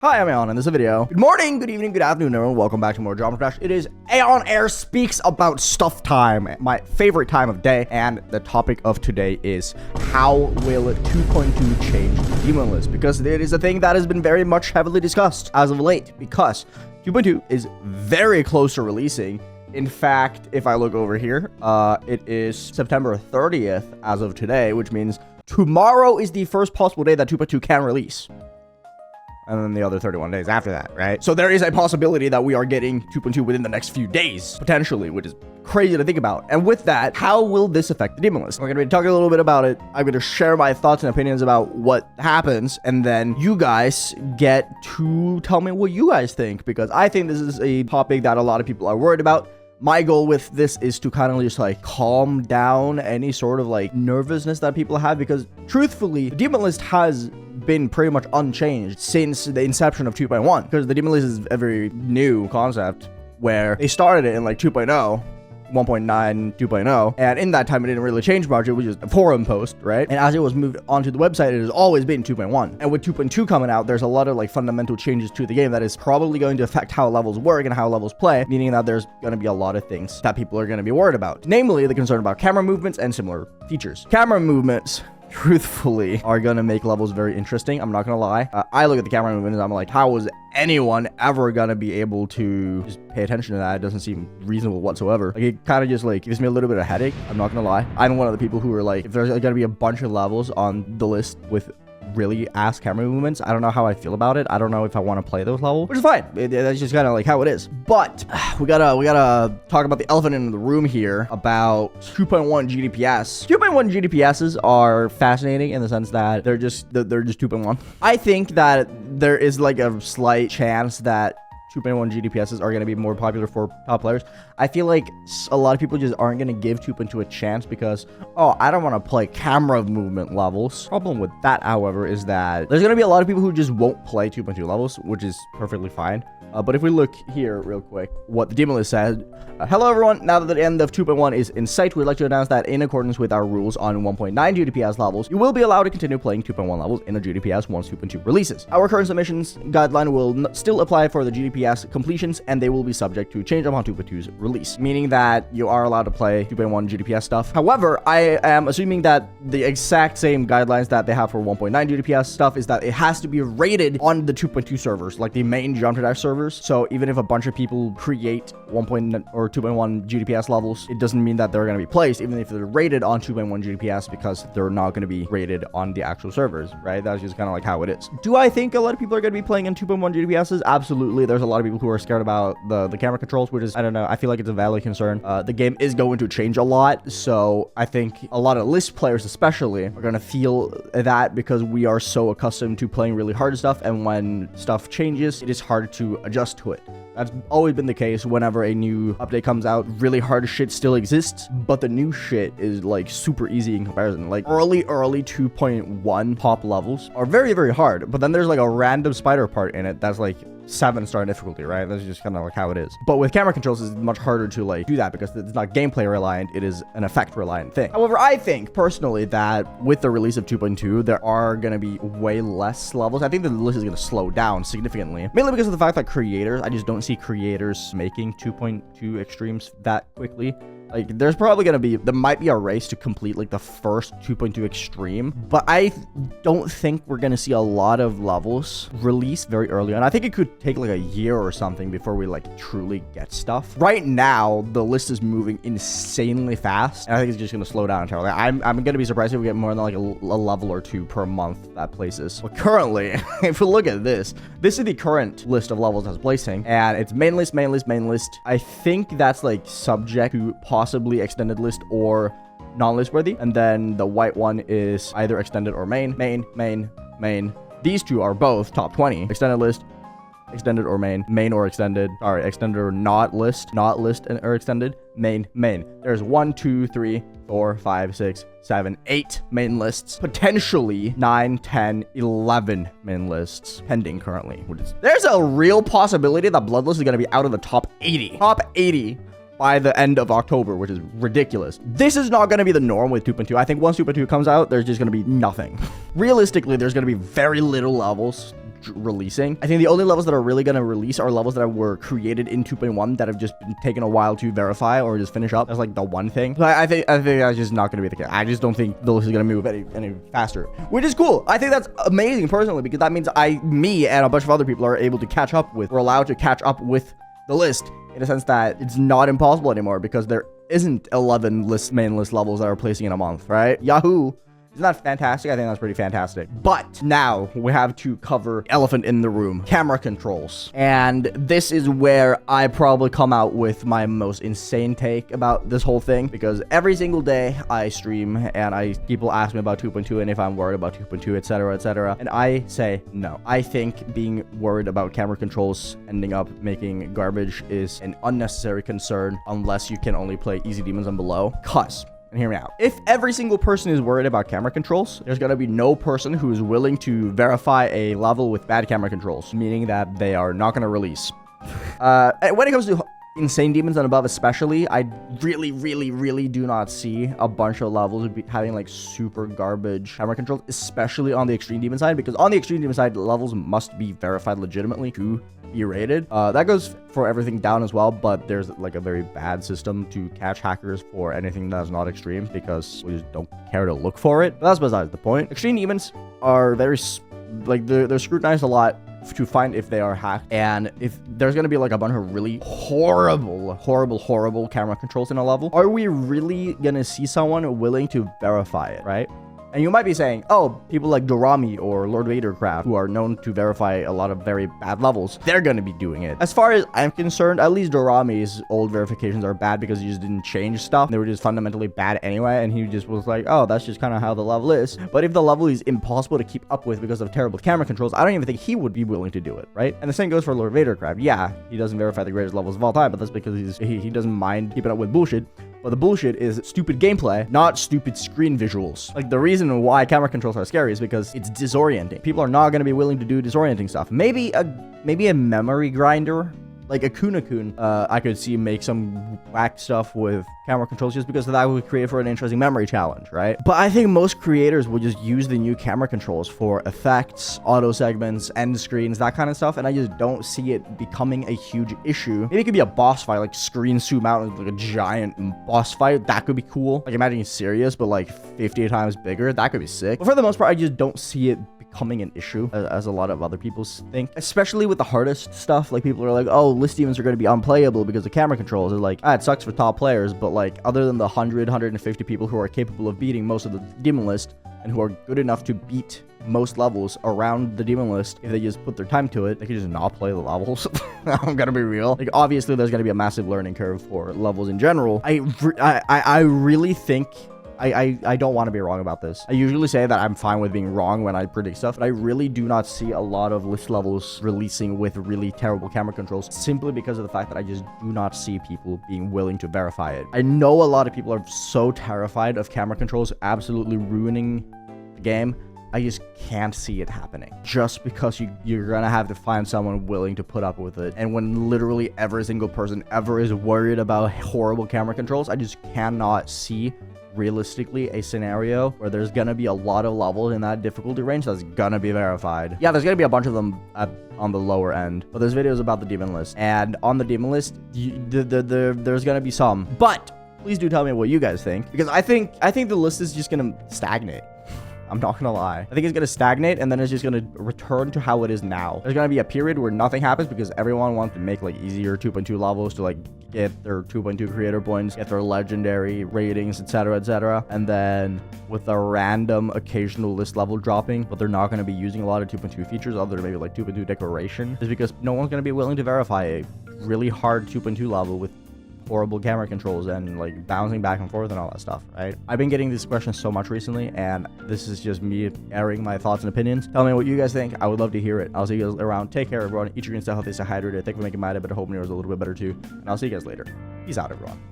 Hi, I'm Aeon, and this is a video. Good morning, good evening, good afternoon, everyone. Welcome back to more Drama Crash. It is AeonAir Speaks About Stuff Time, my favorite time of day, and the topic of today is how will 2.2 change the demon list? Because it is a thing that has been very much heavily discussed as of late, because 2.2 is very close to releasing. In fact, if I look over here, it is September 30th as of today, which means tomorrow is the first possible day that 2.2 can release. And then the other 31 days after that, right? So there is a possibility that we are getting 2.2 within the next few days, potentially, which is crazy to think about. And with that, how will this affect the demon list? We're going to be talking a little bit about it. I'm going to share my thoughts and opinions about what happens, and then you guys get to tell me what you guys think, because I think this is a topic that a lot of people are worried about. My goal with this is to kind of just like calm down any sort of like nervousness that people have, because truthfully, the demon list has been pretty much unchanged since the inception of 2.1, because the demon list is a very new concept where they started it in like 2.0, 1.9, 2.0, and in that time it didn't really change much. It was just a forum post, right? And as it was moved onto the website, it has always been 2.1. And with 2.2 coming out, there's a lot of like fundamental changes to the game that is probably going to affect how levels work and how levels play, meaning that there's going to be a lot of things that people are going to be worried about, namely the concern about camera movements and similar features. Camera movements, truthfully, are gonna make levels very interesting. I'm not gonna lie. I look at the camera movements and I'm like, how is anyone ever gonna be able to just pay attention to that? It doesn't seem reasonable whatsoever. Like, it kind of just like gives me a little bit of headache. I'm not gonna lie. I'm one of the people who are like, if there's gonna be a bunch of levels on the list with really ass camera movements, I don't know how I feel about it. I don't know if I want to play those levels, which is fine. That's just kind of like how it is. But we gotta talk about the elephant in the room here about 2.1 GDPS. 2.1 GDPSs are fascinating in the sense that they're just 2.1. I think that there is like a slight chance that 2.1 GDPSs are going to be more popular for top players. I feel like a lot of people just aren't going to give 2.2 a chance because, oh, I don't want to play camera movement levels. Problem with that, however, is that there's going to be a lot of people who just won't play 2.2 levels, which is perfectly fine. But if we look here real quick, what the demon list said, hello everyone, now that the end of 2.1 is in sight, we'd like to announce that in accordance with our rules on 1.9 GDPS levels, you will be allowed to continue playing 2.1 levels in a GDPS once 2.2 releases. Our current submissions guideline will still apply for the GDPS completions, and they will be subject to change upon 2.2's release, meaning that you are allowed to play 2.1 GDPS stuff. However, I am assuming that the exact same guidelines that they have for 1.9 GDPS stuff is that it has to be rated on the 2.2 servers, like the main Jump to Dash servers. So even if a bunch of people create 1.0 or 2.1 GDPS levels, it doesn't mean that they're going to be placed, even if they're rated on 2.1 GDPS, because they're not going to be rated on the actual servers, right? That's just kind of like how it is. Do I think a lot of people are going to be playing in 2.1 GDPSs? Absolutely. There's a lot of people who are scared about the camera controls, which is, I don't know, I feel like it's a valid concern. The game is going to change a lot, so I think a lot of list players especially are going to feel that, because we are so accustomed to playing really hard stuff, and when stuff changes, it is hard to adjust to it. That's always been the case. Whenever a new update comes out, really hard shit still exists, but the new shit is like super easy in comparison. Like early 2.1 top levels are very, very hard, but then there's like a random spider part in it that's like 7-star difficulty, right? That's just kind of like how it is. But with camera controls, it's much harder to like do that because it's not gameplay reliant, it is an effect reliant thing. However, I think personally that with the release of 2.2, there are going to be way less levels. I think the list is going to slow down significantly, mainly because of the fact that creators, I just don't see creators making 2.2 extremes that quickly. Like, there's probably going to be, there might be a race to complete like the first 2.2 extreme, but I don't think we're going to see a lot of levels released very early on. I think it could take like a year or something before we like truly get stuff. Right now, the list is moving insanely fast, and I think it's just going to slow down entirely. I'm going to be surprised if we get more than like a level or two per month that places. But currently, if we look at this is the current list of levels that's placing, and it's main list, main list, main list. I think that's like subject to possibly extended list or non-list worthy, and then the white one is either extended or main. These two are both top 20. Extended list, extended or main or extended. Sorry, extended or not list or extended, main. There's 1, 2, 3, 4, 5, 6, 7, 8 main lists, potentially 9, 10, 11 main lists pending currently. There's a real possibility that Bloodlust is going to be out of the top 80 by the end of October, which is ridiculous. This is not going to be the norm with 2.2. I think once 2.2 comes out, there's just going to be nothing. Realistically, there's going to be very little levels releasing. I think the only levels that are really going to release are levels that were created in 2.1 that have just been taken a while to verify or just finish up. That's like the one thing. So I think that's just not going to be the case. I just don't think the list is going to move any faster, which is cool. I think that's amazing personally, because that means me and a bunch of other people are able to catch up with, we're allowed to catch up with the list in a sense that it's not impossible anymore, because there isn't 11 main list levels that are placing in a month, right? Yahoo! Isn't that fantastic? I think that's pretty fantastic. But now we have to cover elephant in the room, camera controls. And this is where I probably come out with my most insane take about this whole thing, because every single day I stream and people ask me about 2.2 and if I'm worried about 2.2, etc., etc. And I say no. I think being worried about camera controls ending up making garbage is an unnecessary concern unless you can only play easy demons and below. And hear me out. If every single person is worried about camera controls, there's gonna be no person who is willing to verify a level with bad camera controls, meaning that they are not gonna release. When it comes to insane demons and above especially, I really do not see a bunch of levels having like super garbage camera controls, especially on the extreme demon side, because on the extreme demon side, levels must be verified legitimately to be rated. That goes for everything down as well, but there's like a very bad system to catch hackers for anything that's not extreme, because we just don't care to look for it. But that's besides the point. Extreme demons are very they're scrutinized a lot to find if they are hacked, and if there's gonna be like a bunch of really horrible camera controls in a level, are we really gonna see someone willing to verify it, right? And you might be saying, oh, people like Dorami or Lord Vadercraft, who are known to verify a lot of very bad levels, they're going to be doing it. As far as I'm concerned, at least Dorami's old verifications are bad because he just didn't change stuff. They were just fundamentally bad anyway, and he just was like, oh, that's just kind of how the level is. But if the level is impossible to keep up with because of terrible camera controls, I don't even think he would be willing to do it, right? And the same goes for Lord Vadercraft. Yeah, he doesn't verify the greatest levels of all time, but that's because he doesn't mind keeping up with bullshit. But the bullshit is stupid gameplay, not stupid screen visuals. Like, the reason why camera controls are scary is because it's disorienting. People are not going to be willing to do disorienting stuff. Maybe a memory grinder, like a Kunakun, I could see make some whack stuff with camera controls just because that would create for an interesting memory challenge, right? But I think most creators would just use the new camera controls for effects, auto segments, end screens, that kind of stuff, and I just don't see it becoming a huge issue. Maybe it could be a boss fight, like screen zoom out and like a giant boss fight. That could be cool. Like, imagine serious, but like 50 times bigger. That could be sick. But for the most part, I just don't see it becoming an issue as a lot of other people think, especially with the hardest stuff. Like, people are like, oh, list demons are going to be unplayable because of camera controls. They're like, it sucks for top players, but like, other than the 150 people who are capable of beating most of the demon list and who are good enough to beat most levels around the demon list, if they just put their time to it, they can just not play the levels. I'm gonna be real. Like, obviously there's gonna be a massive learning curve for levels in general. I really think I don't want to be wrong about this. I usually say that I'm fine with being wrong when I predict stuff, but I really do not see a lot of list levels releasing with really terrible camera controls, simply because of the fact that I just do not see people being willing to verify it. I know a lot of people are so terrified of camera controls absolutely ruining the game. I just can't see it happening, just because you're gonna have to find someone willing to put up with it. And when literally every single person ever is worried about horrible camera controls, I just cannot see realistically a scenario where there's gonna be a lot of levels in that difficulty range that's gonna be verified. Yeah, there's gonna be a bunch of them on the lower end, but there's videos about the demon list, and on the demon list there's gonna be some. But please do tell me what you guys think, because I think the list is just gonna stagnate. I'm not gonna lie. I think it's gonna stagnate, and then it's just gonna return to how it is now. There's gonna be a period where nothing happens because everyone wants to make like easier 2.2 levels to like get their 2.2 creator points, get their legendary ratings, etc., etc. And then with a random occasional list level dropping, but they're not gonna be using a lot of 2.2 features other than maybe like 2.2 decoration, is because no one's gonna be willing to verify a really hard 2.2 level with horrible camera controls and like bouncing back and forth and all that stuff, right? I've been getting these questions so much recently, and this is just me airing my thoughts and opinions. Tell me what you guys think. I would love to hear it. I'll see you guys around. Take care, everyone. Eat your green, stay healthy, stay hydrated. Thank you for making my day better. Hope yours a little bit better too. And I'll see you guys later. Peace out, everyone.